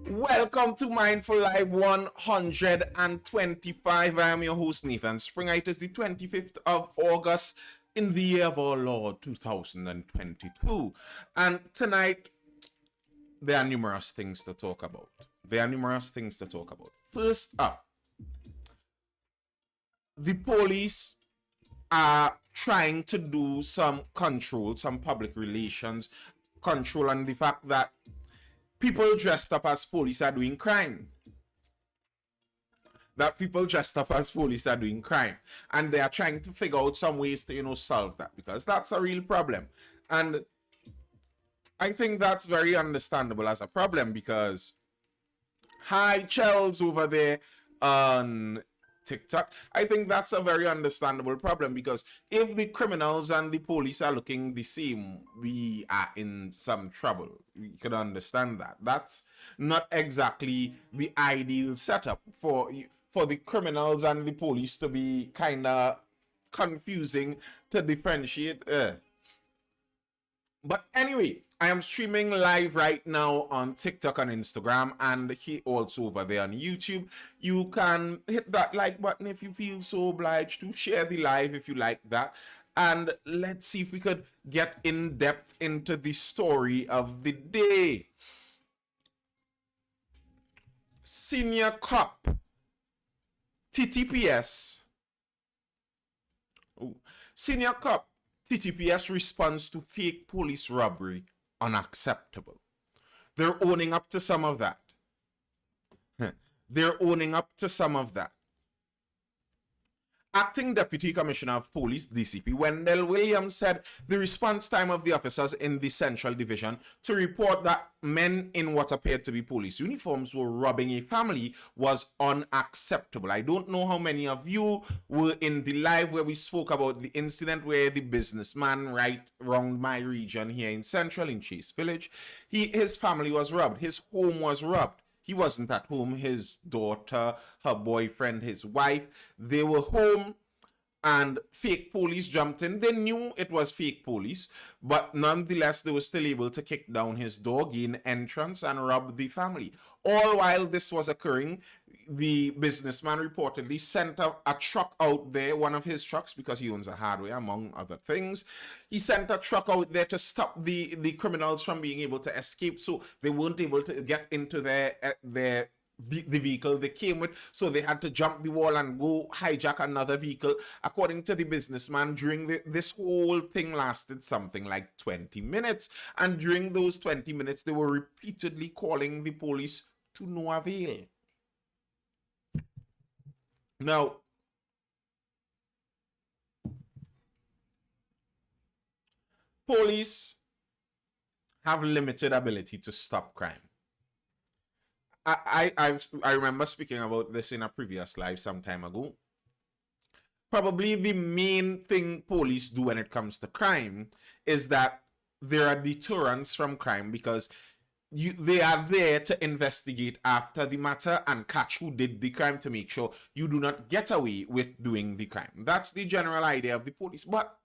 Welcome to Mindful Live 125. I am your host, Nathan Springer. It is the 25th of August in the year of our Lord 2022. And tonight, there are numerous things to talk about. First up, the police are trying to do some control, some public relations control, and the fact that people dressed up as police are doing crime. And they are trying to figure out some ways to solve that, because that's a real problem. And I think that's very understandable as a problem, because hi Chels over there on TikTok, I think that's a very understandable problem, because if the criminals and the police are looking the same, we are in some trouble. We could understand that. That's not exactly the ideal setup for the criminals and the police to be kind of confusing to differentiate. But anyway, I am streaming live right now on TikTok and Instagram, and he also over there on YouTube. You can hit that like button if you feel so obliged to. Share the live if you like that. And let's see if we could get in depth into the story of the day. Senior cop TTPS. Senior cop TTPS response to fake police robbery unacceptable. They're owning up to some of that. Acting Deputy Commissioner of Police, DCP Wendell Williams, said the response time of the officers in the Central Division to report that men in what appeared to be police uniforms were robbing a family was unacceptable. I don't know how many of you were in the live where we spoke about the incident where the businessman right around my region here in Central, in Chase Village, his family was robbed. His home was robbed. He wasn't at home. His daughter, her boyfriend, his wife, they were home, and fake police jumped in. They knew it was fake police, but nonetheless, they were still able to kick down his door, gain entrance, and rob the family. All while this was occurring, the businessman reportedly sent a truck out there, one of his trucks, because he owns a hardware, among other things. He sent a truck out there to stop the criminals from being able to escape, so they weren't able to get into the vehicle they came with, so they had to jump the wall and go hijack another vehicle. According to the businessman, during this whole thing lasted something like 20 minutes, and during those 20 minutes, they were repeatedly calling the police to no avail. Now, police have limited ability to stop crime. I remember speaking about this in a previous live some time ago. Probably the main thing police do when it comes to crime is that there are deterrents from crime, because they are there to investigate after the matter and catch who did the crime, to make sure you do not get away with doing the crime. That's the general idea of the police. But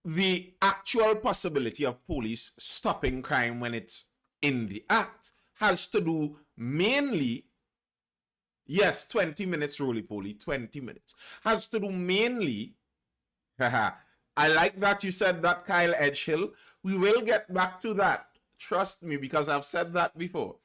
the actual possibility of police stopping crime when it's in the act has to do mainly, yes, 20 minutes, roly-poly, 20 minutes, has to do mainly, I like that you said that, Kyle Edgehill. We will get back to that. Trust me, because I've said that before.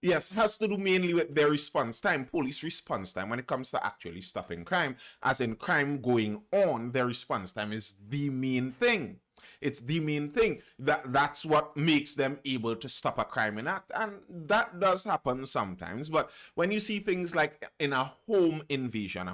Yes, has to do mainly with their response time, police response time, when it comes to actually stopping crime. As in crime going on, their response time is the main thing. It's the main thing. That's what makes them able to stop a crime in act. And that does happen sometimes. But when you see things like in a home invasion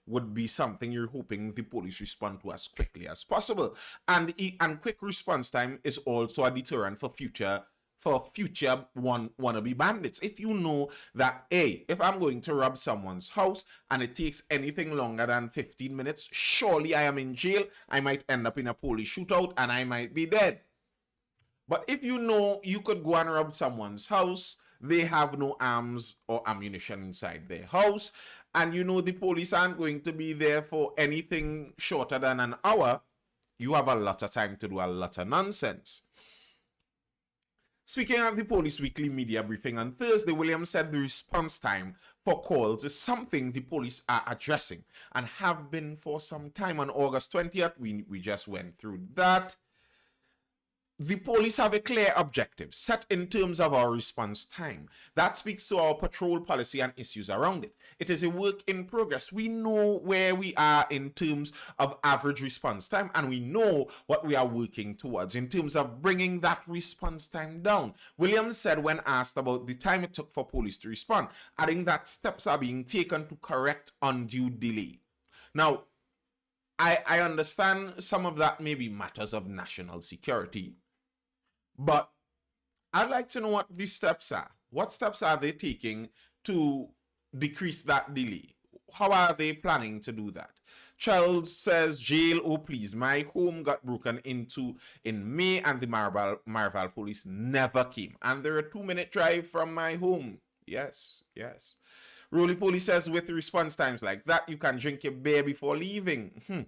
would be something you're hoping the police respond to as quickly as possible. And quick response time is also a deterrent for future wannabe bandits. If you know that, hey, if I'm going to rob someone's house and it takes anything longer than 15 minutes, surely I am in jail. I might end up in a police shootout and I might be dead. But if you know you could go and rob someone's house, they have no arms or ammunition inside their house, and you know the police aren't going to be there for anything shorter than an hour, you have a lot of time to do a lot of nonsense. Speaking at the Police Weekly media briefing on Thursday, Williams said the response time for calls is something the police are addressing and have been for some time. On August 20th, we just went through that. The police have a clear objective set in terms of our response time. That speaks to our patrol policy and issues around it. It is a work in progress. We know where we are in terms of average response time, and we know what we are working towards in terms of bringing that response time down. Williams said when asked about the time it took for police to respond, adding that steps are being taken to correct undue delay. Now, I understand some of that may be matters of national security, but I'd like to know what these steps are. What steps are they taking to decrease that delay? How are they planning to do that? Charles says, jail, oh please, my home got broken into in May and the Marval police never came. And they're a 2-minute drive from my home. Yes, yes. Roly Poly says, with response times like that, you can drink your beer before leaving.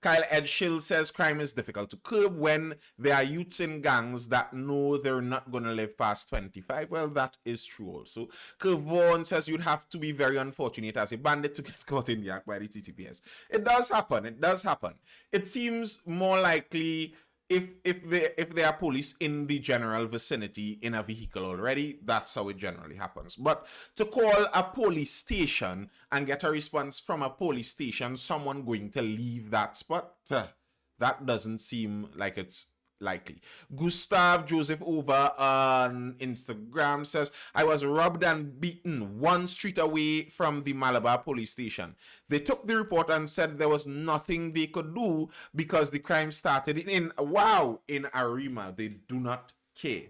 Kyle Edshill says crime is difficult to curb when there are youths in gangs that know they're not going to live past 25. Well, that is true also. Curve Vaughan says you'd have to be very unfortunate as a bandit to get caught in the act by the TTPS. It does happen. It does happen. It seems more likely if there are police in the general vicinity in a vehicle already, that's how it generally happens. But to call a police station and get a response from a police station, someone going to leave that spot, that doesn't seem like it's likely. Gustav Joseph over on Instagram says, I was robbed and beaten 1 street away from the Malabar police station. They took the report and said there was nothing they could do because the crime started in Arima. They do not care.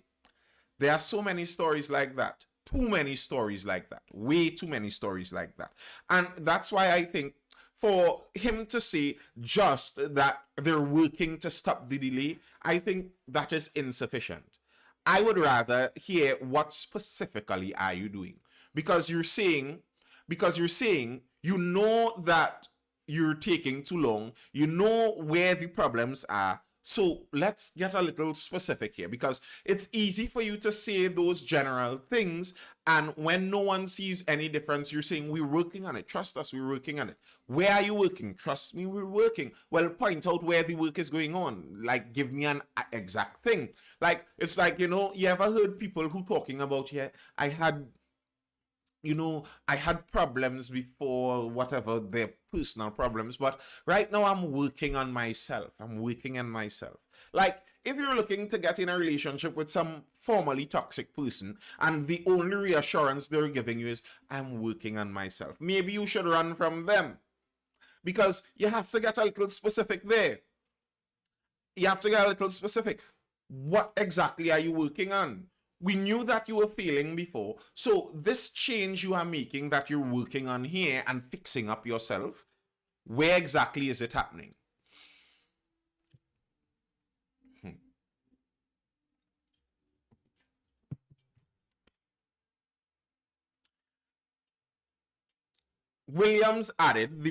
There are so many stories like that. Too many stories like that. Way too many stories like that. And that's why I think for him to say just that they're working to stop the delay, I think that is insufficient. I would rather hear what specifically are you doing, because you're saying you know that you're taking too long, you know where the problems are. So let's get a little specific here, because it's easy for you to say those general things, and when no one sees any difference, you're saying we're working on it. Trust us, we're working on it. Where are you working? Trust me, we're working. Well, point out where the work is going on. Like, give me an exact thing. Like, it's like, you ever heard people who talking about, yeah, I had problems before, whatever, their personal problems, but right now I'm working on myself. Like, if you're looking to get in a relationship with some formerly toxic person and the only reassurance they're giving you is, I'm working on myself, maybe you should run from them, because you have to get a little specific there. You have to get a little specific. What exactly are you working on? We knew that you were failing before. So this change you are making that you're working on here and fixing up yourself, where exactly is it happening? Williams added,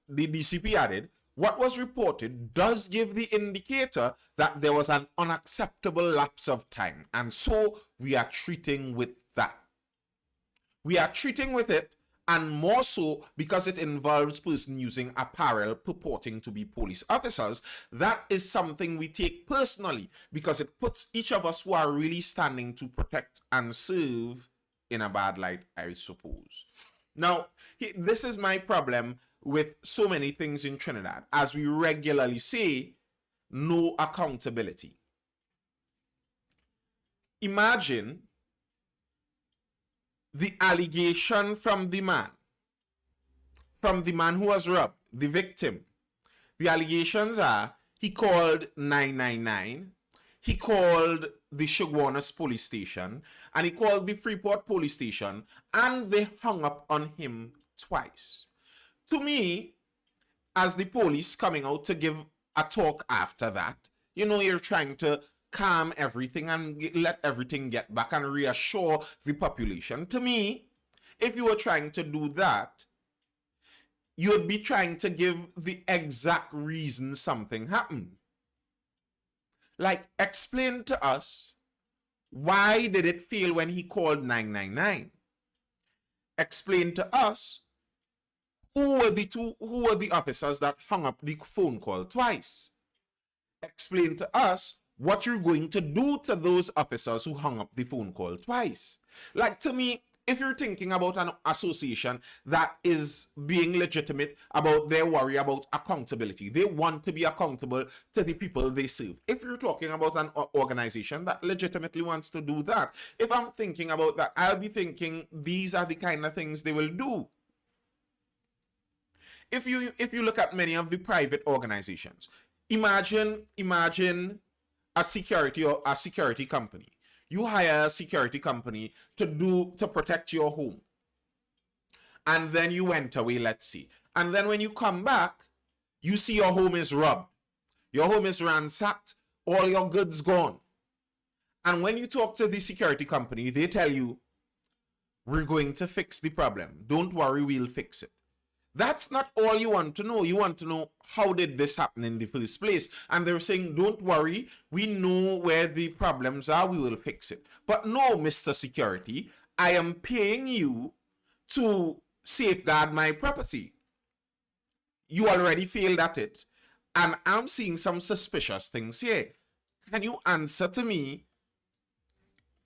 the DCP added, what was reported does give the indicator that there was an unacceptable lapse of time, and so we are treating with that. We are treating with it, and more so because it involves person using apparel purporting to be police officers. That is something we take personally, because it puts each of us who are really standing to protect and serve in a bad light, I suppose. Now, this is my problem with so many things in Trinidad. As we regularly say, no accountability. Imagine the allegation from the man who was robbed, the victim. The allegations are he called 999, he called the Shagwanas police station, and he called the Freeport police station, and they hung up on him twice. To me, as the police coming out to give a talk after that, you're trying to calm everything and let everything get back and reassure the population. To me, if you were trying to do that, you'd be trying to give the exact reason something happened. Like, explain to us, why did it fail when he called 999? Explain to us, who were the officers that hung up the phone call twice? Explain to us what you're going to do to those officers who hung up the phone call twice. Like, to me, if you're thinking about an association that is being legitimate about their worry about accountability, they want to be accountable to the people they serve. If you're talking about an organization that legitimately wants to do that, if I'm thinking about that, I'll be thinking these are the kind of things they will do. If you look at many of the private organizations, imagine a security company. You hire a security company to protect your home. And then you went away, let's see. And then when you come back, you see your home is robbed. Your home is ransacked. All your goods gone. And when you talk to the security company, they tell you, we're going to fix the problem. Don't worry, we'll fix it. That's not all you want to know. You want to know, how did this happen in the first place? And they're saying, don't worry, we know where the problems are, we will fix it. But no, Mr. Security, I am paying you to safeguard my property. You already failed at it. And I'm seeing some suspicious things here. Can you answer to me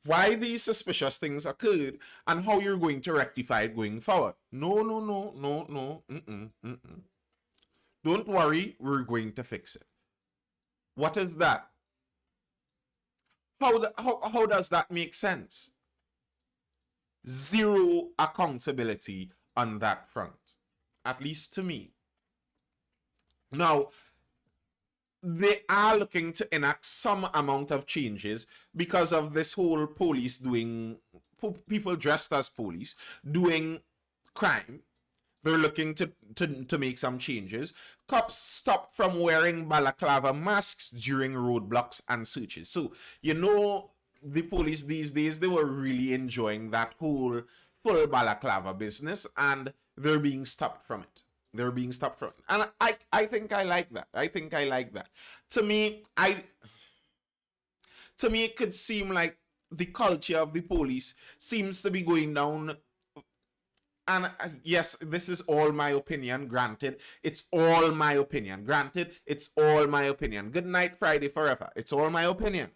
why these suspicious things occurred and how you're going to rectify it going forward? No. Don't worry, we're going to fix it. What is that? How does that make sense? Zero accountability on that front, at least to me. Now, they are looking to enact some amount of changes because of this whole police doing, people dressed as police doing crime. They're looking to make some changes. Cops stopped from wearing balaclava masks during roadblocks and searches. So, you know, the police these days, they were really enjoying that whole full balaclava business, and they're being stopped from it. They're being stopped from it. And I think I like that. I think I like that. To me, it could seem like the culture of the police seems to be going down. And yes, this is all my opinion, granted. It's all my opinion. Granted, it's all my opinion. Good night, Friday forever. It's all my opinion.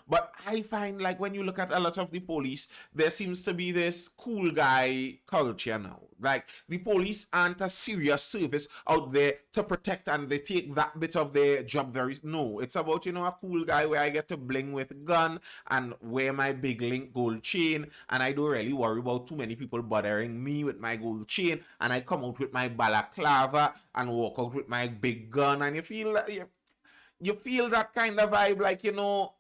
But I find, like, when you look at a lot of the police, there seems to be this cool guy culture now. Like, the police aren't a serious service out there to protect, and they take that bit of their job very... No, it's about, you know, a cool guy where I get to bling with a gun and wear my big link gold chain, and I don't really worry about too many people bothering me with my gold chain, and I come out with my balaclava and walk out with my big gun, and you feel that... You feel that kind of vibe, like, you know...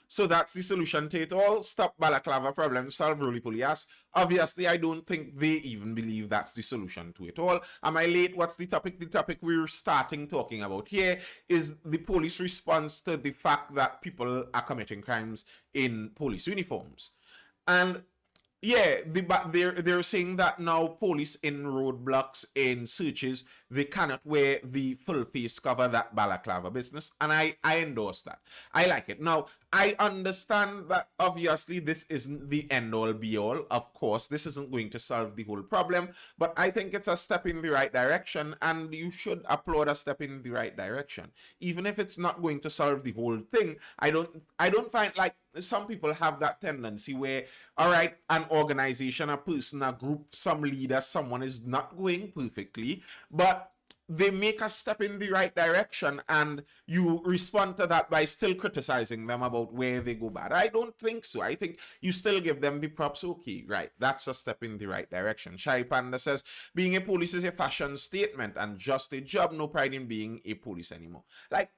So that's the solution to it all. Stop balaclava problem, solve roly-poly ass. Obviously, I don't think they even believe that's the solution to it all. Am I late? What's the topic? The topic we're starting talking about here is the police response to the fact that people are committing crimes in police uniforms. And yeah, they're saying that now police in roadblocks, in searches, they cannot wear the full face cover, that balaclava business, and I endorse that. I like it. Now, I understand that obviously this isn't the end-all be-all. Of course, this isn't going to solve the whole problem, but I think it's a step in the right direction, and you should applaud a step in the right direction. Even if it's not going to solve the whole thing, I don't find, like, some people have that tendency where, all right, an organization, a person, a group, some leader, someone is not going perfectly, but they make a step in the right direction and you respond to that by still criticizing them about where they go bad. I don't think so. I think you still give them the props. Okay, right, that's a step in the right direction. Shai Panda says, being a police is a fashion statement and just a job, no pride in being a police anymore. Like,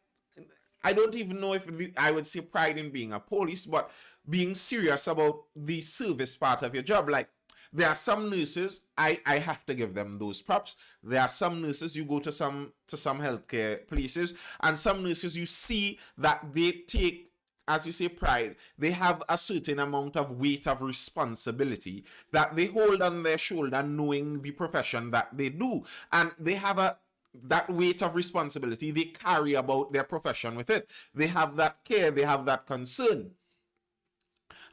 I don't even know if I would say pride in being a police, but being serious about the service part of your job. Like, there are some nurses, I have to give them those props. There are some nurses, you go to some healthcare places, and some nurses, you see that they take as you say, pride. They have a certain amount of weight of responsibility that they hold on their shoulder, knowing the profession that they do. And they have that weight of responsibility. They carry about their profession with it. They have that care. They have that concern.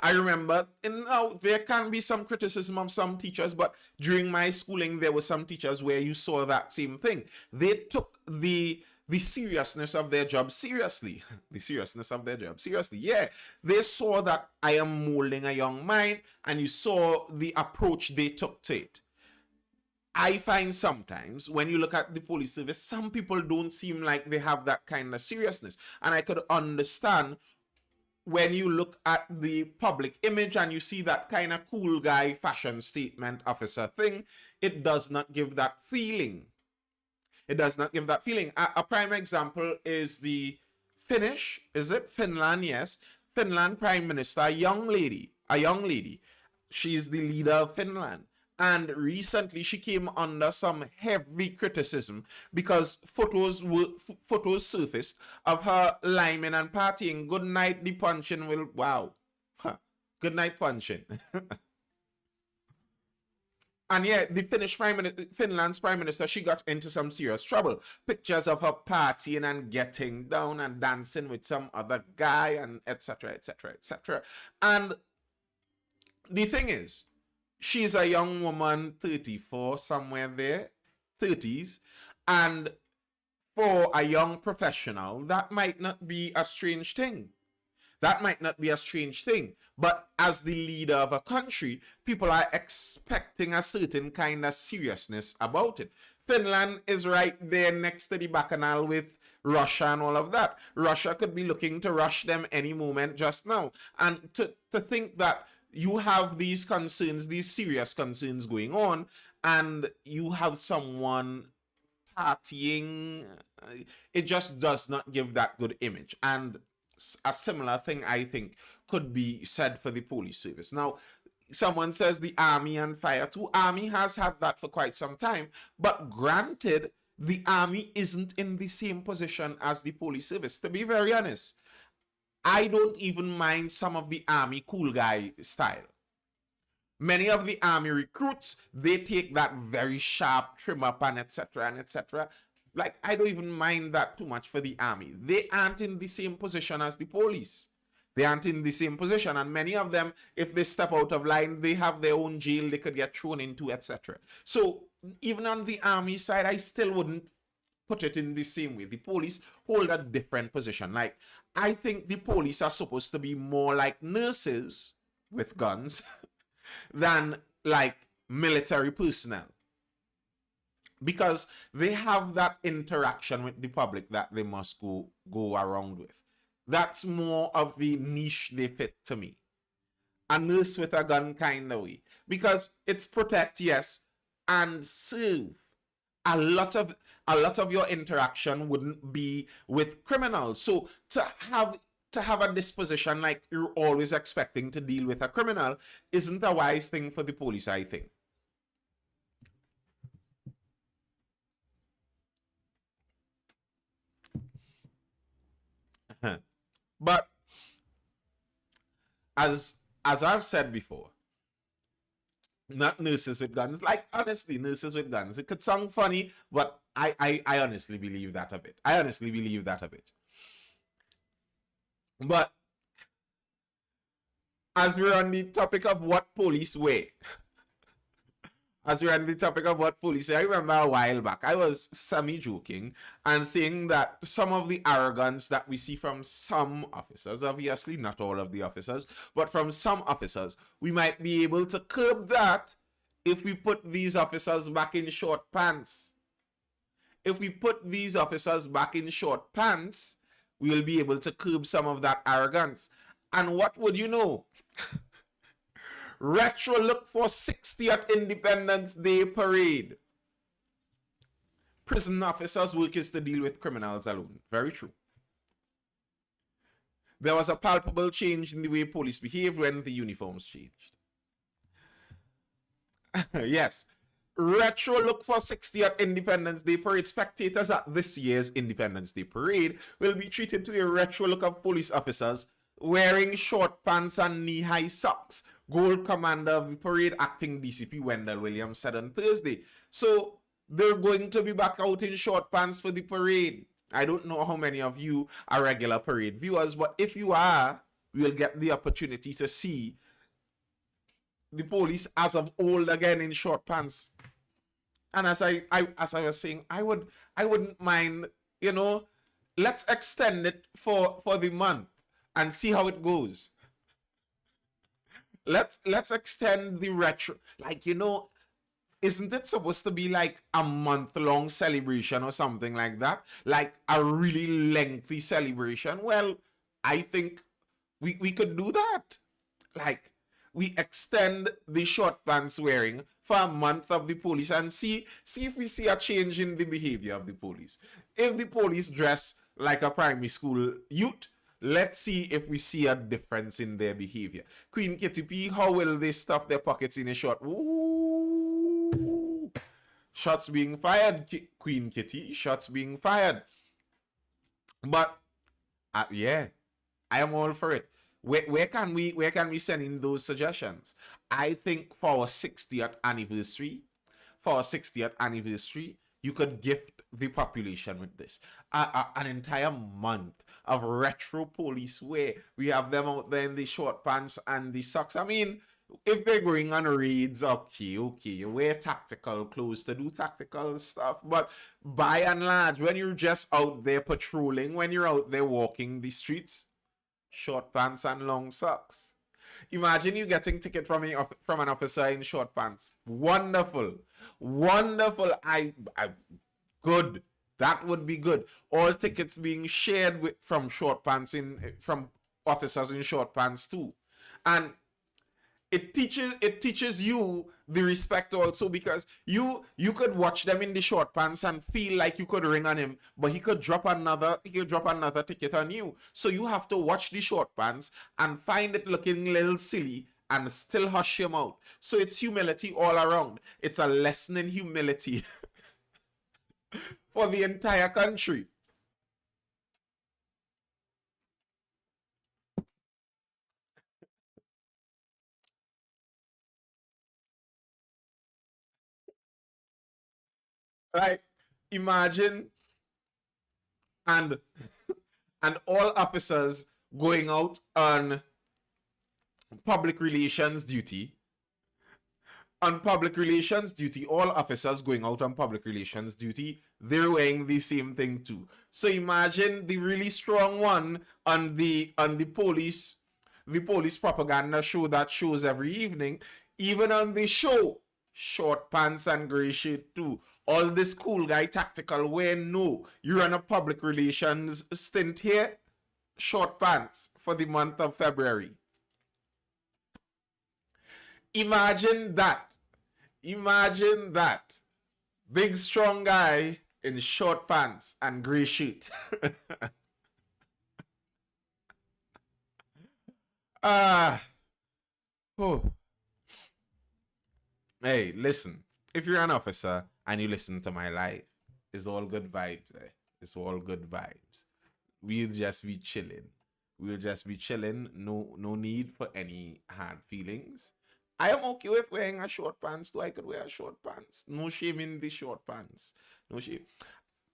I remember, now there can be some criticism of some teachers, but during my schooling, there were some teachers where you saw that same thing. They took the seriousness of their job seriously. The seriousness of their job seriously. Yeah, they saw that I am molding a young mind, and you saw the approach they took to it. I find sometimes when you look at the police service, some people don't seem like they have that kind of seriousness. And I could understand when you look at the public image and you see that kind of cool guy fashion statement officer thing, it does not give that feeling. It does not give that feeling. A prime example is the Finland, yes. Finland Prime Minister, a young lady. She's the leader of Finland. And recently she came under some heavy criticism because photos surfaced of her liming and partying. Good night, the punching will, wow. Good night, punching. And yeah, the Finland's Prime Minister, she got into some serious trouble. Pictures of her partying and getting down and dancing with some other guy and etc., etc., etc. And the thing is, she's a young woman, 34, somewhere there, 30s. And for a young professional, that might not be a strange thing. That might not be a strange thing. But as the leader of a country, people are expecting a certain kind of seriousness about it. Finland is right there next to the bacchanal with Russia and all of that. Russia could be looking to rush them any moment just now. And to think that you have these concerns, these serious concerns going on, and you have someone partying, it just does not give that good image. And a similar thing, I think, could be said for the police service. Now, someone says the army and fire too. Army has had that for quite some time, but granted, the army isn't in the same position as the police service. To be very honest, I don't even mind some of the army cool guy style. Many of the army recruits, they take that very sharp trim up and etc. and etc. Like, I don't even mind that too much for the army. They aren't in the same position as the police. They aren't in the same position. And many of them, if they step out of line, they have their own jail they could get thrown into, etc. So even on the army side, I still wouldn't put it in the same way. The police hold a different position. Like, I think the police are supposed to be more like nurses with guns than like military personnel, because they have that interaction with the public that they must go around with. That's more of the niche they fit to me. A nurse with a gun kind of way, because it's protect, yes, and serve. A lot of your interaction wouldn't be with criminals. So to have a disposition like you're always expecting to deal with a criminal isn't a wise thing for the police, I think. But as I've said before, not nurses with guns. Like, honestly, nurses with guns. It could sound funny, but I honestly believe that a bit. I honestly believe that a bit. But as we're on the topic of what police wear, I remember a while back, I was semi-joking and saying that some of the arrogance that we see from some officers, obviously not all of the officers, but from some officers, we might be able to curb that if we put these officers back in short pants. If we put these officers back in short pants, we'll be able to curb some of that arrogance. And what would you know? Retro look for 60th Independence Day parade. Prison officers' work is to deal with criminals alone. Very true. There was a palpable change in the way police behaved when the uniforms changed. Yes. Retro look for 60th Independence Day parade. Spectators at this year's Independence Day parade will be treated to a retro look of police officers wearing short pants and knee-high socks. Gold Commander of the parade, acting DCP Wendell Williams, said on Thursday. So they're going to be back out in short pants for the parade. I don't know how many of you are regular parade viewers, but if you are, we'll get the opportunity to see the police as of old again in short pants. And as I was saying, I wouldn't mind, let's extend it for the month and see how it goes. Let's extend the retro, like, isn't it supposed to be like a month-long celebration or something like that? Like a really lengthy celebration? Well, I think we could do that. Like, we extend the short pants wearing for a month of the police and see if we see a change in the behavior of the police. If the police dress like a primary school youth, let's see if we see a difference in their behavior. Queen Kitty P, how will they stuff their pockets in a short? Ooh. Shots being fired, Queen Kitty. Shots being fired. But yeah, I am all for it. Where can we send in those suggestions? I think for our 60th anniversary, you could gift the population with this. An entire month of retro police wear. We have them out there in the short pants and the socks. I mean, if they're going on raids, okay, wear tactical clothes to do tactical stuff. But by and large, when you're just out there patrolling, when you're out there walking the streets, short pants and long socks. Imagine you getting ticket from an officer in short pants. Wonderful. Good. That would be good. All tickets being shared from short pants from officers in short pants too. And it teaches you the respect also, because you could watch them in the short pants and feel like you could ring on him, but he could drop another ticket on you. So you have to watch the short pants and find it looking a little silly and still hush him out. So it's humility all around. It's a lesson in humility for the entire country. Right? Imagine, and all officers going out on public relations duty. On public relations duty, all officers going out on public relations duty, they're wearing the same thing too. So imagine the really strong one on the police propaganda show that shows every evening. Even on the show, short pants and gray shirt too. All this cool guy tactical wear, no. You're on a public relations stint here, short pants for the month of February. Imagine that. Big strong guy in short pants and gray shirt. Oh. Hey, listen. If you're an officer and you listen to my life, it's all good vibes. It's all good vibes. We'll just be chilling. No need for any hard feelings. I am okay with wearing a short pants too. I could wear short pants. No shame in the short pants. No shame.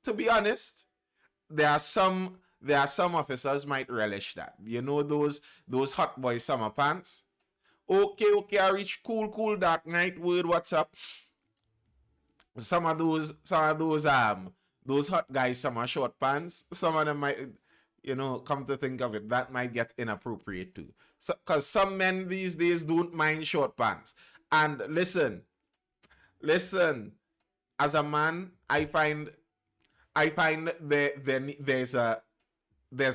To be honest, there are some officers might relish that. You know those hot boy summer pants? Okay, I reach cool dark night word, what's up? Some of those hot guys, summer short pants, some of them might, come to think of it, that might get inappropriate too. So, because some men these days don't mind short pants. And listen, as a man, I find there's a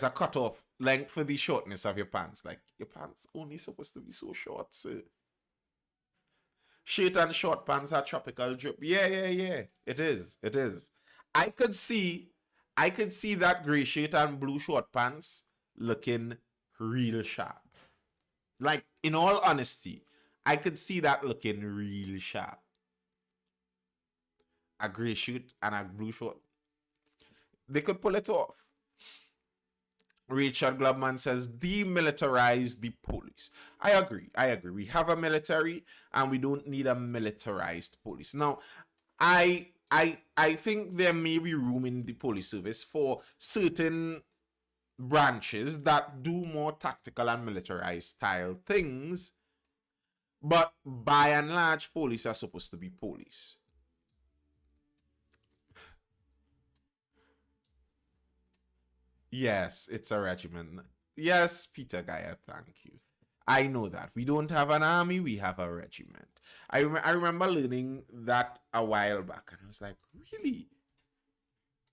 cutoff length for the shortness of your pants. Like, your pants only supposed to be so short, so shirt and short pants are tropical drip. Yeah. It is. I could see that gray shirt and blue short pants looking real sharp. Like, in all honesty, I could see that looking real sharp. A gray shirt and a blue short. They could pull it off. Richard Glubman says demilitarize the police. I agree. We have a military and we don't need a militarized police. Now, I think there may be room in the police service for certain branches that do more tactical and militarized style things, but by and large, police are supposed to be police. Yes, it's a regiment. Yes, Peter Gaia, thank you. I know that. We don't have an army, we have a regiment. I remember learning that a while back, and I was like, really?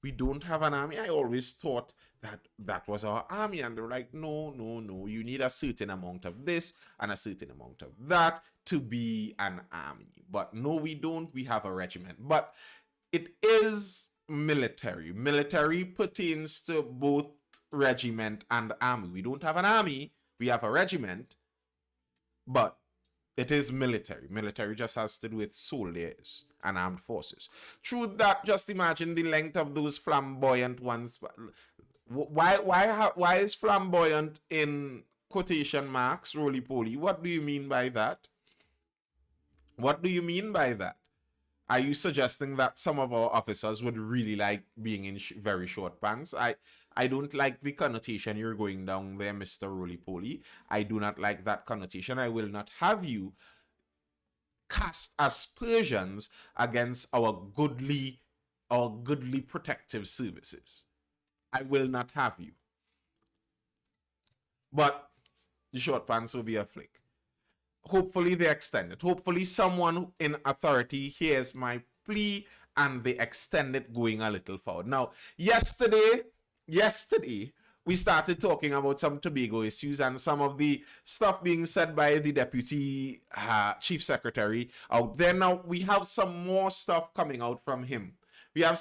We don't have an army? I always thought that that was our army, and they were like, no, no, no. You need a certain amount of this and a certain amount of that to be an army. But no, we don't. We have a regiment. But it is military. Military pertains to both regiment and army. We don't have an army. We have a regiment, but it is military. Military just has to do with soldiers and armed forces. True that, just imagine the length of those flamboyant ones. Why is flamboyant in quotation marks, roly-poly? What do you mean by that? What do you mean by that? Are you suggesting that some of our officers would really like being in very short pants? I don't like the connotation you're going down there, Mr. Roly-Poly. I do not like that connotation. I will not have you cast aspersions against our goodly protective services. I will not have you. But the short pants will be a flick. Hopefully they extend it. Hopefully someone in authority hears my plea and they extend it going a little forward. Now, yesterday, we started talking about some Tobago issues and some of the stuff being said by the Deputy Chief Secretary out there. Now, we have some more stuff coming out from him. We're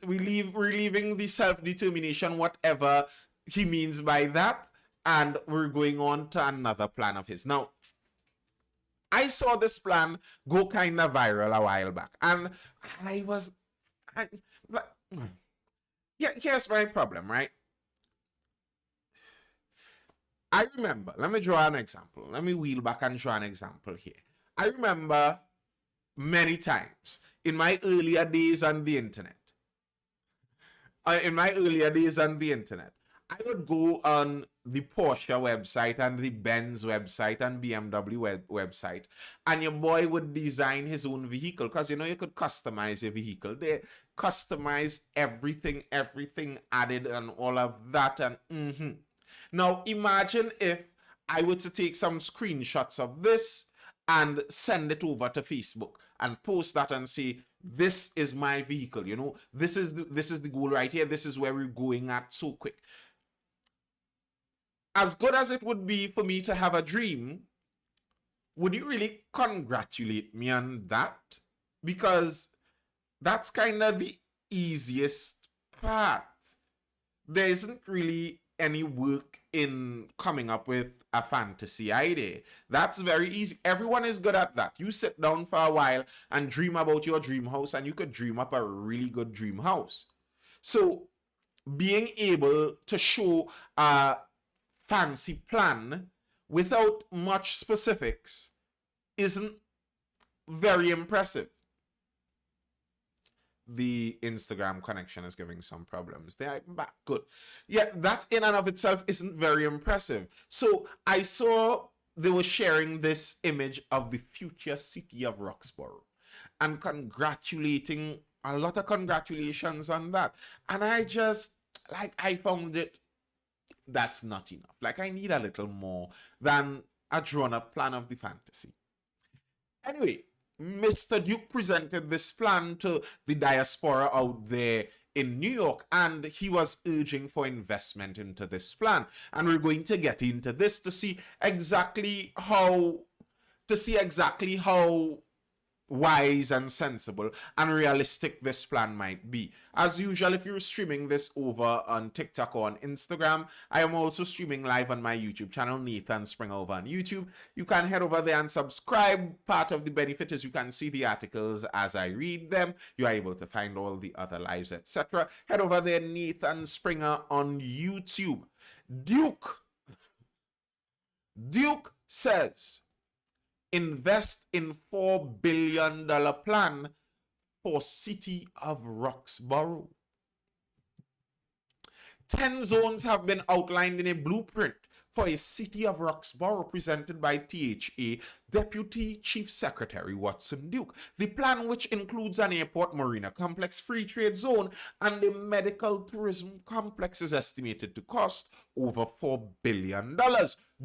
leaving the self-determination, whatever he means by that, and we're going on to another plan of his. Now, I saw this plan go kind of viral a while back, and here's my problem, right? I remember, let me draw an example. Let me wheel back and draw an example here. I remember many times in my earlier days on the internet, I would go on the Porsche website and the Benz website and BMW website, and your boy would design his own vehicle, because you could customize your vehicle. They customize everything added and all of that. And Now imagine if I were to take some screenshots of this and send it over to Facebook and post that and say, this is my vehicle, this is the goal right here, this is where we're going at so quick. As good as it would be for me to have a dream, would you really congratulate me on that? Because that's kind of the easiest part. There isn't really any work in coming up with a fantasy idea. That's very easy. Everyone is good at that. You sit down for a while and dream about your dream house, and you could dream up a really good dream house. So being able to show a fancy plan without much specifics isn't very impressive. The Instagram connection is giving some problems. They're back. Good. Yeah, that in and of itself isn't very impressive. So I saw they were sharing this image of the future city of Roxboro and congratulating, a lot of congratulations on that. And I found it, that's not enough. I need a little more than a drawn-up plan of the fantasy. Anyway, Mr. Duke presented this plan to the diaspora out there in New York, and he was urging for investment into this plan. And we're going to get into this to see exactly how wise and sensible and realistic this plan might be. As usual, if you're streaming this over on TikTok or on Instagram, I am also streaming live on my YouTube channel, Nathan Springer, over on YouTube. You can head over there and subscribe. Part of the benefit is you can see the articles as I read them. You are able to find all the other lives, etc. Head over there, Nathan Springer on YouTube. Duke says, invest in $4 billion plan for city of Roxboro. 10 zones have been outlined in a blueprint for a city of Roxboro presented by THA Deputy Chief Secretary Watson Duke. The plan, which includes an airport marina complex, free trade zone, and a medical tourism complex, is estimated to cost over $4 billion.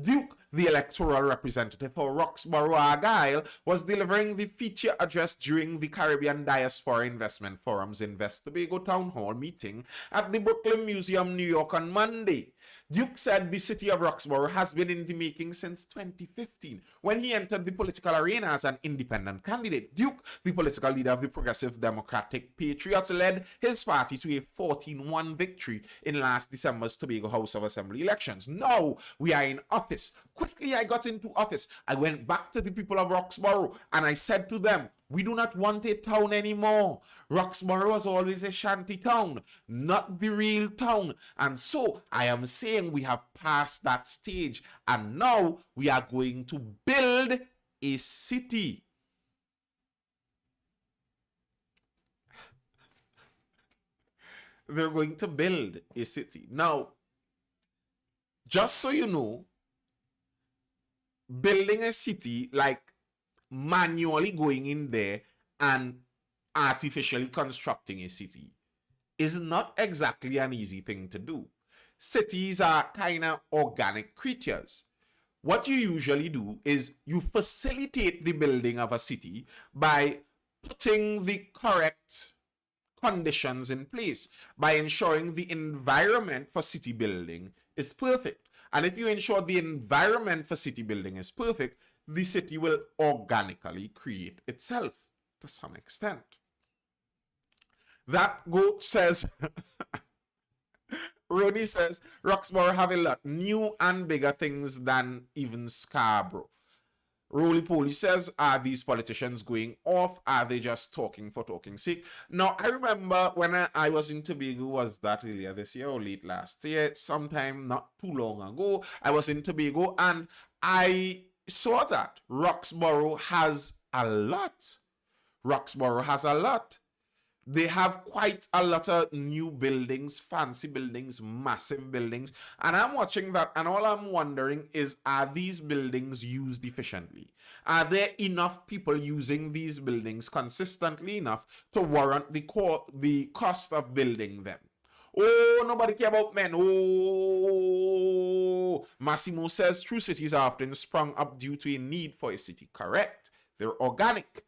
Duke, the electoral representative for Roxboro Argyle, was delivering the feature address during the Caribbean Diaspora Investment Forum's Invest Tobago Town Hall meeting at the Brooklyn Museum, New York on Monday. Duke said the city of Roxboro has been in the making since 2015, when he entered the political arena as an independent candidate. Duke, the political leader of the Progressive Democratic Patriots, led his party to a 14-1 victory in last December's Tobago House of Assembly elections. Now we are in office. Quickly I got into office. I went back to the people of Roxboro and I said to them, we do not want a town anymore. Roxboro was always a shanty town, not the real town. And so I am saying we have passed that stage and now we are going to build a city. They're going to build a city. Now, just so you know, building a city, like manually going in there and artificially constructing a city, is not exactly an easy thing to do. Cities are kind of organic creatures. What you usually do is you facilitate the building of a city by putting the correct conditions in place, by ensuring the environment for city building is perfect. And if you ensure the environment for city building is perfect, the city will organically create itself to some extent. That goat says, Ronnie says, Roxboro have a lot new and bigger things than even Scarborough. Roly Poly says, are these politicians going off? Are they just talking for talking's sake? Now, I remember when I was in Tobago, was that earlier this year or late last year, sometime not too long ago, I was in Tobago and I saw that Roxboro has a lot. Roxboro has a lot. They have quite a lot of new buildings, fancy buildings, massive buildings. And I'm watching that and all I'm wondering is, are these buildings used efficiently? Are there enough people using these buildings consistently enough to warrant the cost of building them? Oh, nobody care about men. Oh, Massimo says true cities are often sprung up due to a need for a city. Correct. They're organic.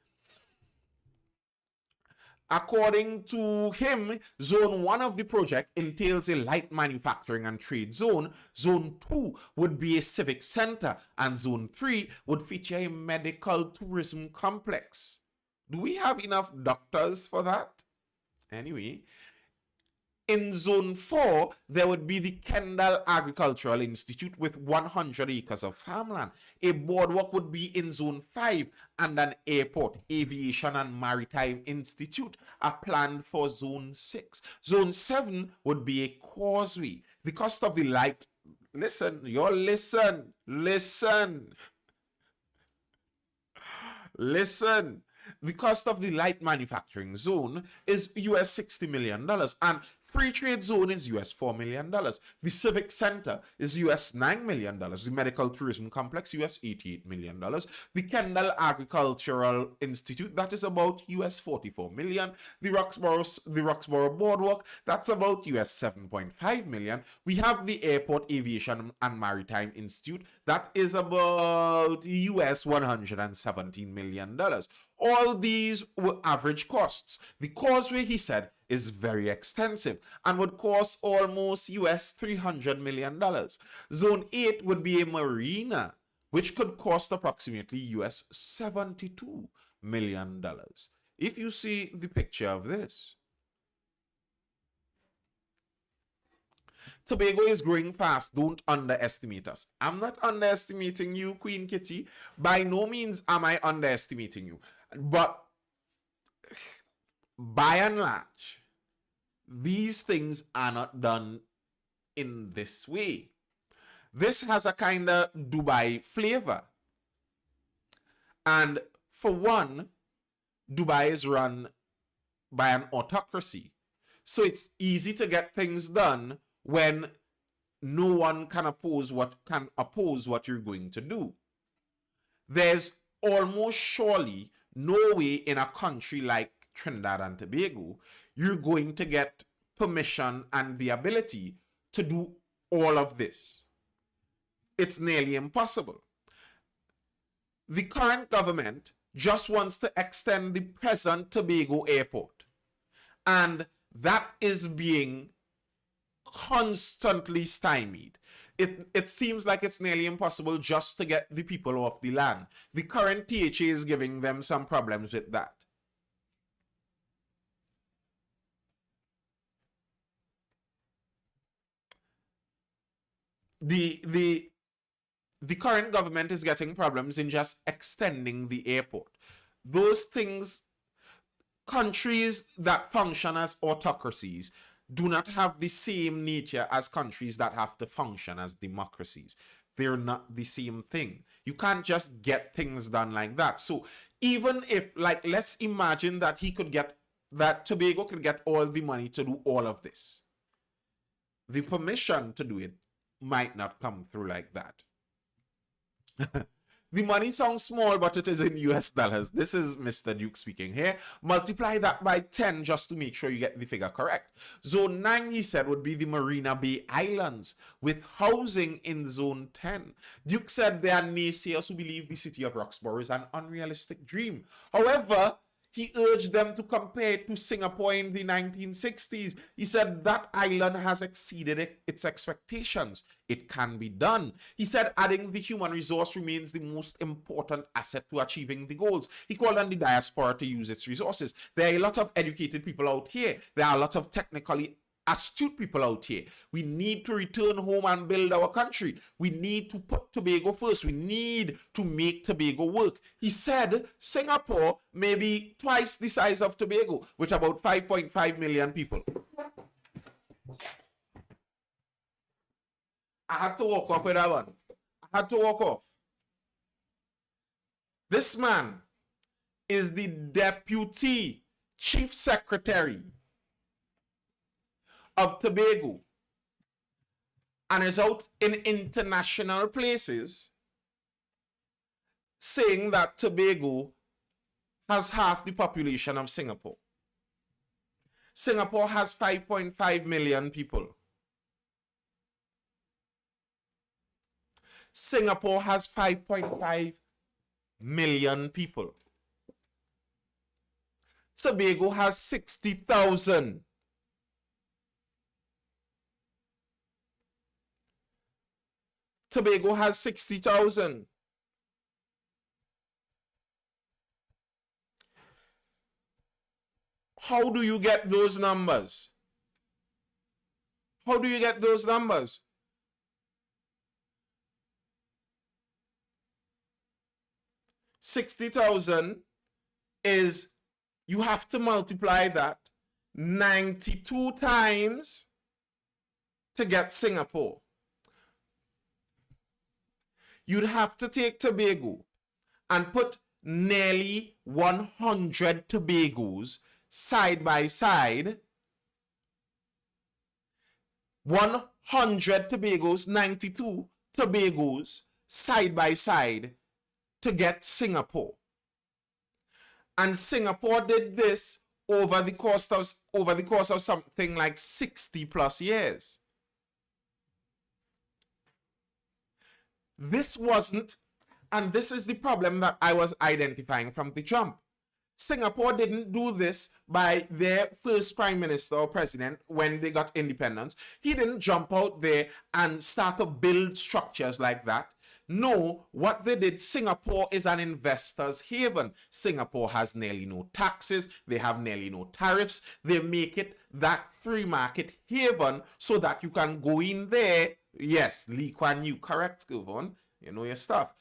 According to him, Zone 1 of the project entails a light manufacturing and trade zone. Zone 2 would be a civic center. And Zone 3 would feature a medical tourism complex. Do we have enough doctors for that? Anyway, in Zone 4, there would be the Kendall Agricultural Institute with 100 acres of farmland. A boardwalk would be in Zone 5 and an airport, aviation and maritime institute are planned for Zone 6. Zone 7 would be a causeway. The cost of the light, listen. The cost of the light manufacturing zone is US $60 million and free trade zone is US $4 million. The civic center is US $9 million. The medical tourism complex, US $88 million. The Kendall Agricultural Institute, that is about US $44 million. The Roxboro Boardwalk, that's about US $7.5 million. We have the Airport Aviation and Maritime Institute, that is about US $117 million. All these were average costs. The causeway, he said, is very extensive and would cost almost US $300 million. Zone 8 would be a marina which could cost approximately US $72 million. If you see the picture of this, Tobago is growing fast. Don't underestimate us. I'm not underestimating you, Queen Kitty. By no means am I underestimating you. But by and large, these things are not done in this way. This has a kind of Dubai flavor. And for one, Dubai is run by an autocracy. So it's easy to get things done when no one can oppose what you're going to do. There's almost surely no way in a country like Trinidad and Tobago you're going to get permission and the ability to do all of this. It's nearly impossible. The current government just wants to extend the present Tobago airport, and that is being constantly stymied. It seems like it's nearly impossible just to get the people off the land. The current THA is giving them some problems with that. The current government is getting problems in just extending the airport. Those things, countries that function as autocracies do not have the same nature as countries that have to function as democracies. They're not the same thing. You can't just get things done like that. So even if, like, let's imagine that Tobago could get all the money to do all of this, the permission to do it might not come through like that. The money sounds small, but it is in US dollars. This is Mr. Duke speaking here. Multiply that by 10 just to make sure you get the figure correct. Zone 9, he said, would be the Marina Bay Islands, with housing in Zone 10. Duke said there are naysayers who believe the city of Roxboro is an unrealistic dream. However, he urged them to compare it to Singapore in the 1960s. He said that island has exceeded its expectations. It can be done. He said adding the human resource remains the most important asset to achieving the goals. He called on the diaspora to use its resources. There are a lot of educated people out here. There are a lot of technically astute people out here. We need to return home and build our country. We need to put Tobago first. We need to make Tobago work. He said Singapore may be twice the size of Tobago, with about 5.5 million people. I had to walk off with that one. I had to walk off. This man is the Deputy Chief Secretary of Tobago and is out in international places saying that Tobago has half the population of Singapore. Singapore has 5.5 million people. Singapore has 5.5 million people. Tobago has 60,000. Tobago has 60,000. How do you get those numbers? How do you get those numbers? $60,000 is, you have to multiply that 92 times to get Singapore. You'd have to take Tobago and put nearly 100 Tobagos side by side. 100 Tobagos, 92 Tobagos side by side to get Singapore. And Singapore did this over the course of something like 60 plus years. This wasn't, and this is the problem that I was identifying from the jump. Singapore didn't do this by their first prime minister or president when they got independence. He didn't jump out there and start to build structures like that. No, what they did, Singapore is an investor's haven. Singapore has nearly no taxes. They have nearly no tariffs. They make it that free market haven so that you can go in there. Yes, Lee Kuan Yew, correct, Gilvon. You know your stuff.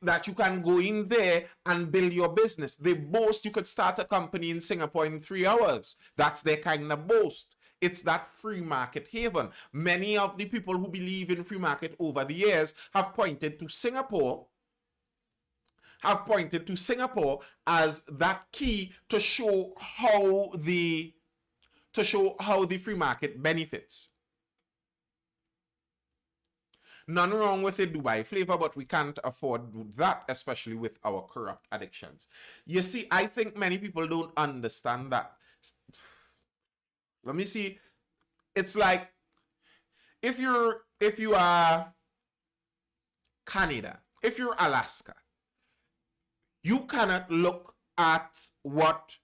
That you can go in there and build your business. They boast you could start a company in Singapore in 3 hours. That's their kind of boast. It's that free market haven. Many of the people who believe in free market over the years have pointed to Singapore as that key to show how the free market benefits. None wrong with a Dubai flavor, but we can't afford that, especially with our corrupt addictions. You see, I think many people don't understand that. Let me see. It's like if you are Canada, if you're Alaska, you cannot look at what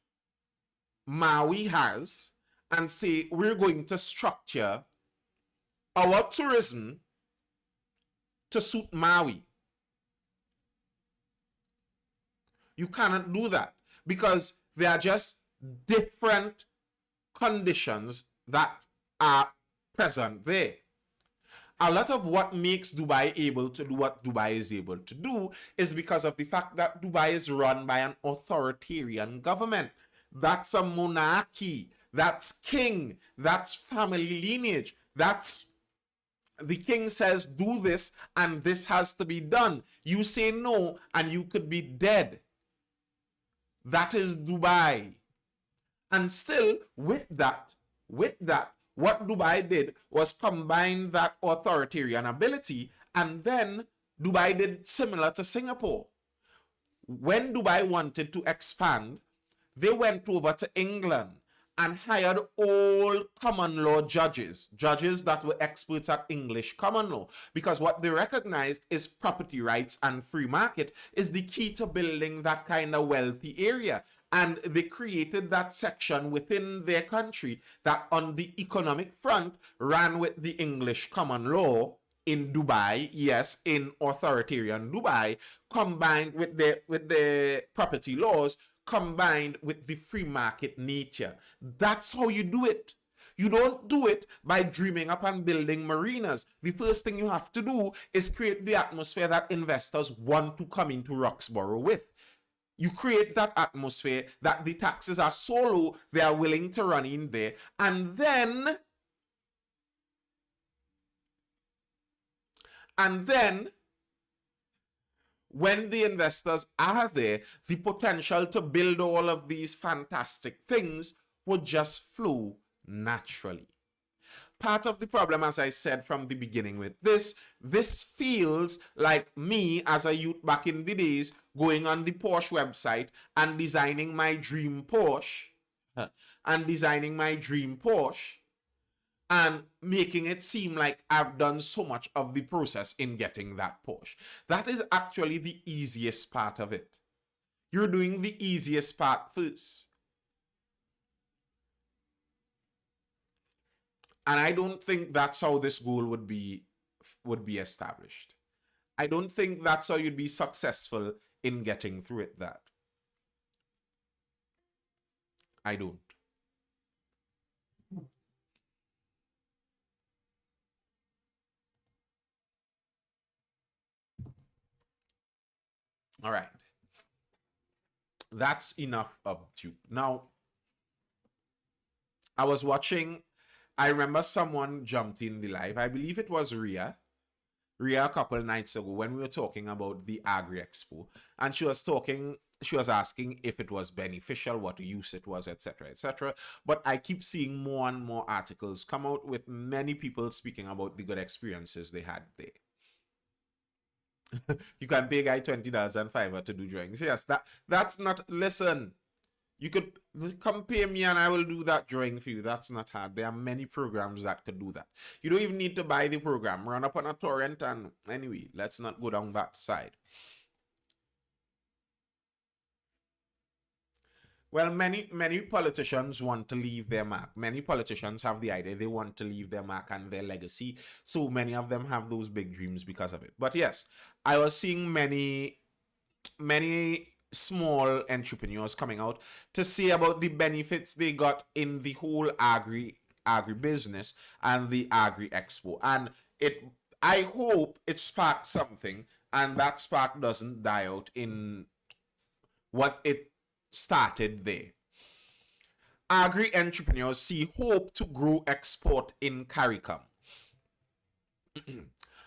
Maui has and say we're going to structure our tourism to suit Maui. You cannot do that because they are just different conditions that are present there. A lot of what makes Dubai able to do what Dubai is able to do is because of the fact that Dubai is run by an authoritarian government. That's a monarchy. That's king. That's family lineage. That's the king says do this and this has to be done. You say no and you could be dead. That is Dubai. And still with that, what Dubai did was combine that authoritarian ability, and then Dubai did similar to Singapore. When Dubai wanted to expand, they went over to England and hired all common law judges that were experts at English common law, because what they recognized is property rights and free market is the key to building that kind of wealthy area. And they created that section within their country that on the economic front ran with the English common law in Dubai, yes, in authoritarian Dubai, combined with the property laws, combined with the free market nature. That's how you do it. You don't do it by dreaming up and building marinas. The first thing you have to do is create the atmosphere that investors want to come into Roxboro with. You create that atmosphere that the taxes are so low, they are willing to run in there. And then when the investors are there, the potential to build all of these fantastic things would just flow naturally. Part of the problem, as I said from the beginning with this feels like me as a youth back in the days going on the Porsche website and designing my dream Porsche and making it seem like I've done so much of the process in getting that Porsche. That is actually the easiest part of it. You're doing the easiest part first. And I don't think that's how this goal would be established. I don't think that's how you'd be successful in getting through it that. I don't. All right. That's enough of you. Now, I was watching, I remember someone jumped in the live. I believe it was Ria a couple nights ago when we were talking about the Agri Expo. And she was asking if it was beneficial, what use it was, etc., etc. But I keep seeing more and more articles come out with many people speaking about the good experiences they had there. You can pay a guy $20 and $5 to do drawings. Yes, that's not, listen, you could come pay me and I will do that drawing for you. That's not hard. There are many programs that could do that. You don't even need to buy the program. Run up on a torrent and anyway, let's not go down that side. Well, many politicians want to leave their mark. Many politicians have the idea they want to leave their mark and their legacy. So many of them have those big dreams because of it. But yes, I was seeing many small entrepreneurs coming out to say about the benefits they got in the whole agribusiness and the agri expo. And it I hope it sparked something, and that spark doesn't die out in what it started there. Agri entrepreneurs see hope to grow export in CARICOM.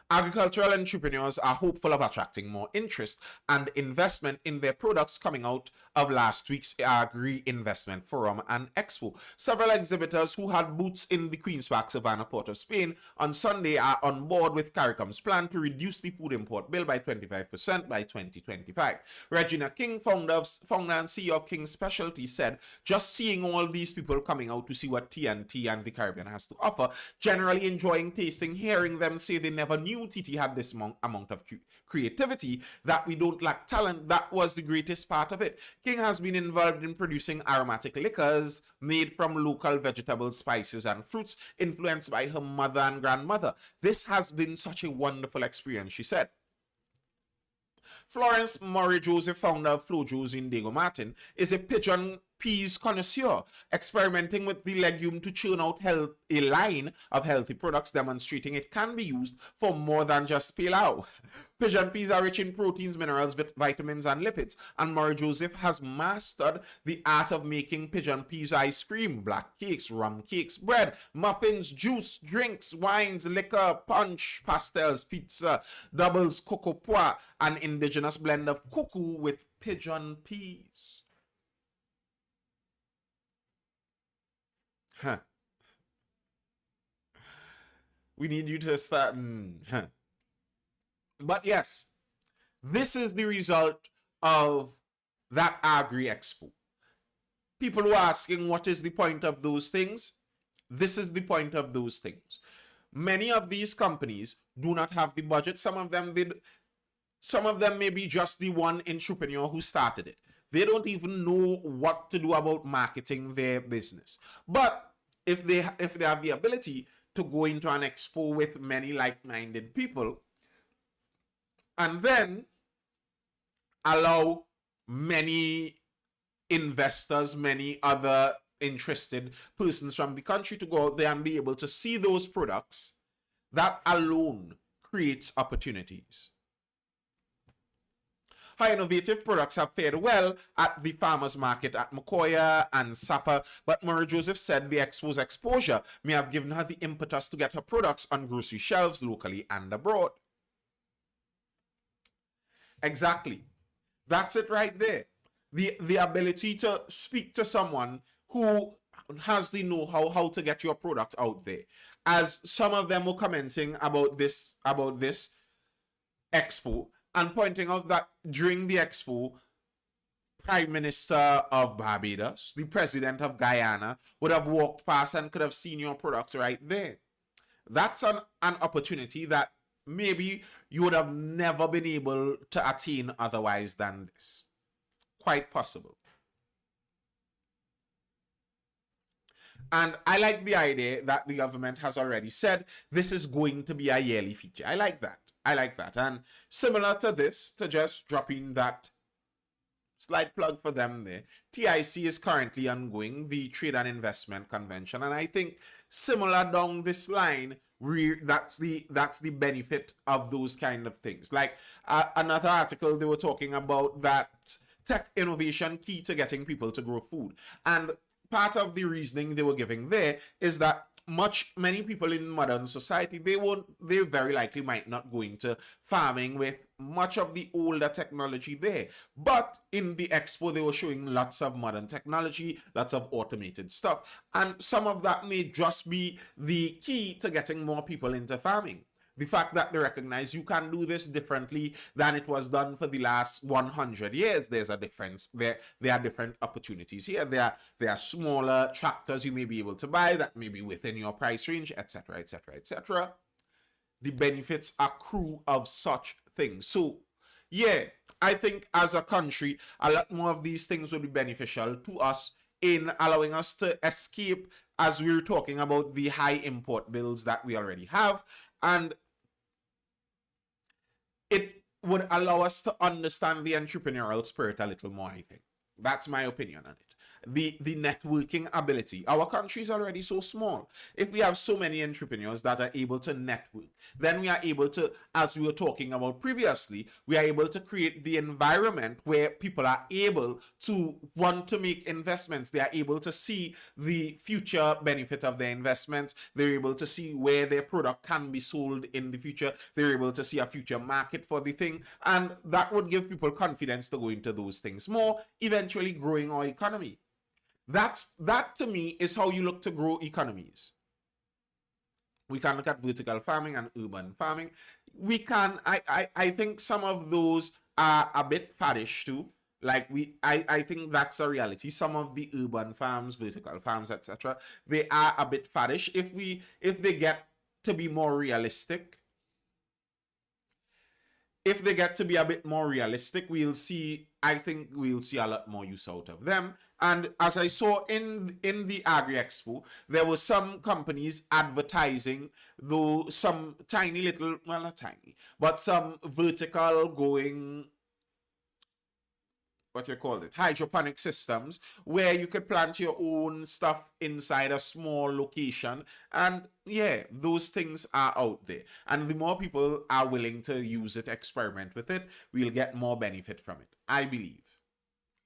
Agricultural entrepreneurs are hopeful of attracting more interest and investment in their products coming out of last week's Agri Investment Forum and Expo. Several exhibitors who had booths in the Queen's Park Savannah Port of Spain on Sunday are on board with CARICOM's plan to reduce the food import bill by 25% by 2025. Regina King, founder and CEO of King Specialty, said, "Just seeing all these people coming out to see what TNT and the Caribbean has to offer, generally enjoying tasting, hearing them say they never knew TT had this amount of creativity, that we don't lack talent, that was the greatest part of it. King has been involved in producing aromatic liquors made from local vegetables, spices, and fruits influenced by her mother and grandmother. This has been such a wonderful experience," she said. Florence Murray Joseph, founder of Flojo's in Diego Martin, is a pigeon peas connoisseur, experimenting with the legume to churn out a line of healthy products, demonstrating it can be used for more than just pilau. Pigeon peas are rich in proteins, minerals, vitamins, and lipids, and Murray Joseph has mastered the art of making pigeon peas ice cream, black cakes, rum cakes, bread, muffins, juice, drinks, wines, liquor, punch, pastels, pizza, doubles, cocoa pois, an indigenous blend of cuckoo with pigeon peas. Huh. We need you to start. But yes, this is the result of that Agri Expo. People were asking, what is the point of those things? This is the point of those things. Many of these companies do not have the budget. Some of them did. Some of them may be just the one entrepreneur who started it. They don't even know what to do about marketing their business. But if they have the ability to go into an expo with many like-minded people and then allow many investors, many other interested persons from the country to go out there and be able to see those products, that alone creates opportunities. High innovative products have fared well at the farmers market at Mokoya and Sapa, but Murray Joseph said the expo's exposure may have given her the impetus to get her products on grocery shelves locally and abroad. Exactly. That's it right there. The ability to speak to someone who has the know-how how to get your product out there. As some of them were commenting about this expo, and pointing out that during the expo, Prime Minister of Barbados, the President of Guyana would have walked past and could have seen your product right there. That's an opportunity that maybe you would have never been able to attain otherwise than this. Quite possible. And I like the idea that the government has already said this is going to be a yearly feature. I like that. And similar to this, to just dropping that slight plug for them there, TIC is currently ongoing, the Trade and Investment Convention. And I think similar down this line, that's the benefit of those kind of things. Like another article, they were talking about that tech innovation key to getting people to grow food. And part of the reasoning they were giving there is that many people in modern society, they very likely might not go into farming with much of the older technology there. But in the expo, they were showing lots of modern technology, lots of automated stuff. And some of that may just be the key to getting more people into farming. The fact that they recognize you can do this differently than it was done for the last 100 years. There's a difference. There are different opportunities here. There are smaller tractors you may be able to buy that may be within your price range, etc., etc., etc. The benefits accrue of such things. So, yeah, I think as a country, a lot more of these things will be beneficial to us in allowing us to escape, as we were talking about, the high import bills that we already have. And it would allow us to understand the entrepreneurial spirit a little more, I think. That's my opinion on it. The networking ability. Our country is already so small. If we have so many entrepreneurs that are able to network, then we are able to, as we were talking about previously, we are able to create the environment where people are able to want to make investments. They are able to see the future benefit of their investments. They're able to see where their product can be sold in the future. They're able to see a future market for the thing. And that would give people confidence to go into those things more, eventually growing our economy. That to me is how you look to grow economies. We can look at vertical farming and urban farming. We can, I think some of those are a bit faddish too. Like I think that's a reality. Some of the urban farms, vertical farms, etc., they are a bit faddish. If they get to be more realistic, if they get to be a bit more realistic, I think we'll see a lot more use out of them. And as I saw in the Agri Expo, there were some companies advertising, though some tiny little, well, not tiny, but some vertical going, what you call it, hydroponic systems, where you could plant your own stuff inside a small location. And yeah, those things are out there. And the more people are willing to use it, experiment with it, we'll get more benefit from it, I believe.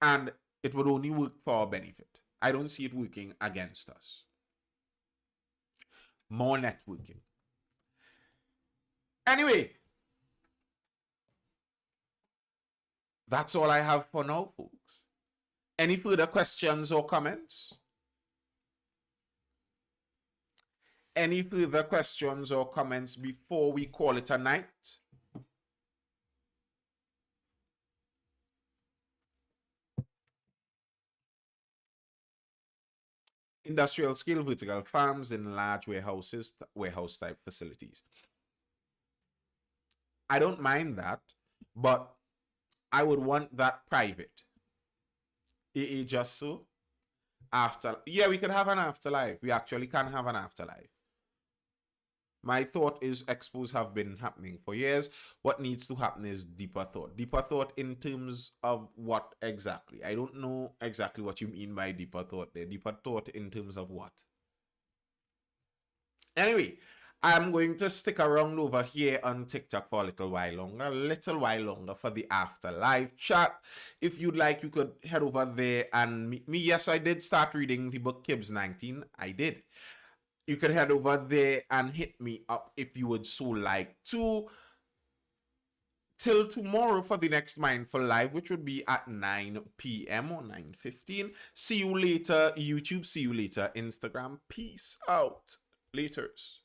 And it would only work for our benefit. I don't see it working against us. More networking. Anyway, that's all I have for now, folks. Any further questions or comments? Any further questions or comments before we call it a night? Industrial scale vertical farms in large warehouse type facilities. I don't mind that, but I would want that private. Just so. Yeah, we could have an afterlife. We actually can have an afterlife. My thought is expos have been happening for years. What needs to happen is deeper thought. Deeper thought in terms of what exactly? I don't know exactly what you mean by deeper thought there. Deeper thought in terms of what? Anyway, I'm going to stick around over here on TikTok for a little while longer for the afterlife chat. If you'd like, you could head over there and meet me. Yes, I did start reading the book Kibbs 19. I did. You could head over there and hit me up if you would so like to. Till tomorrow for the next Mindful Live, which would be at 9 p.m. or 9:15. See you later, YouTube. See you later, Instagram. Peace out. Laters.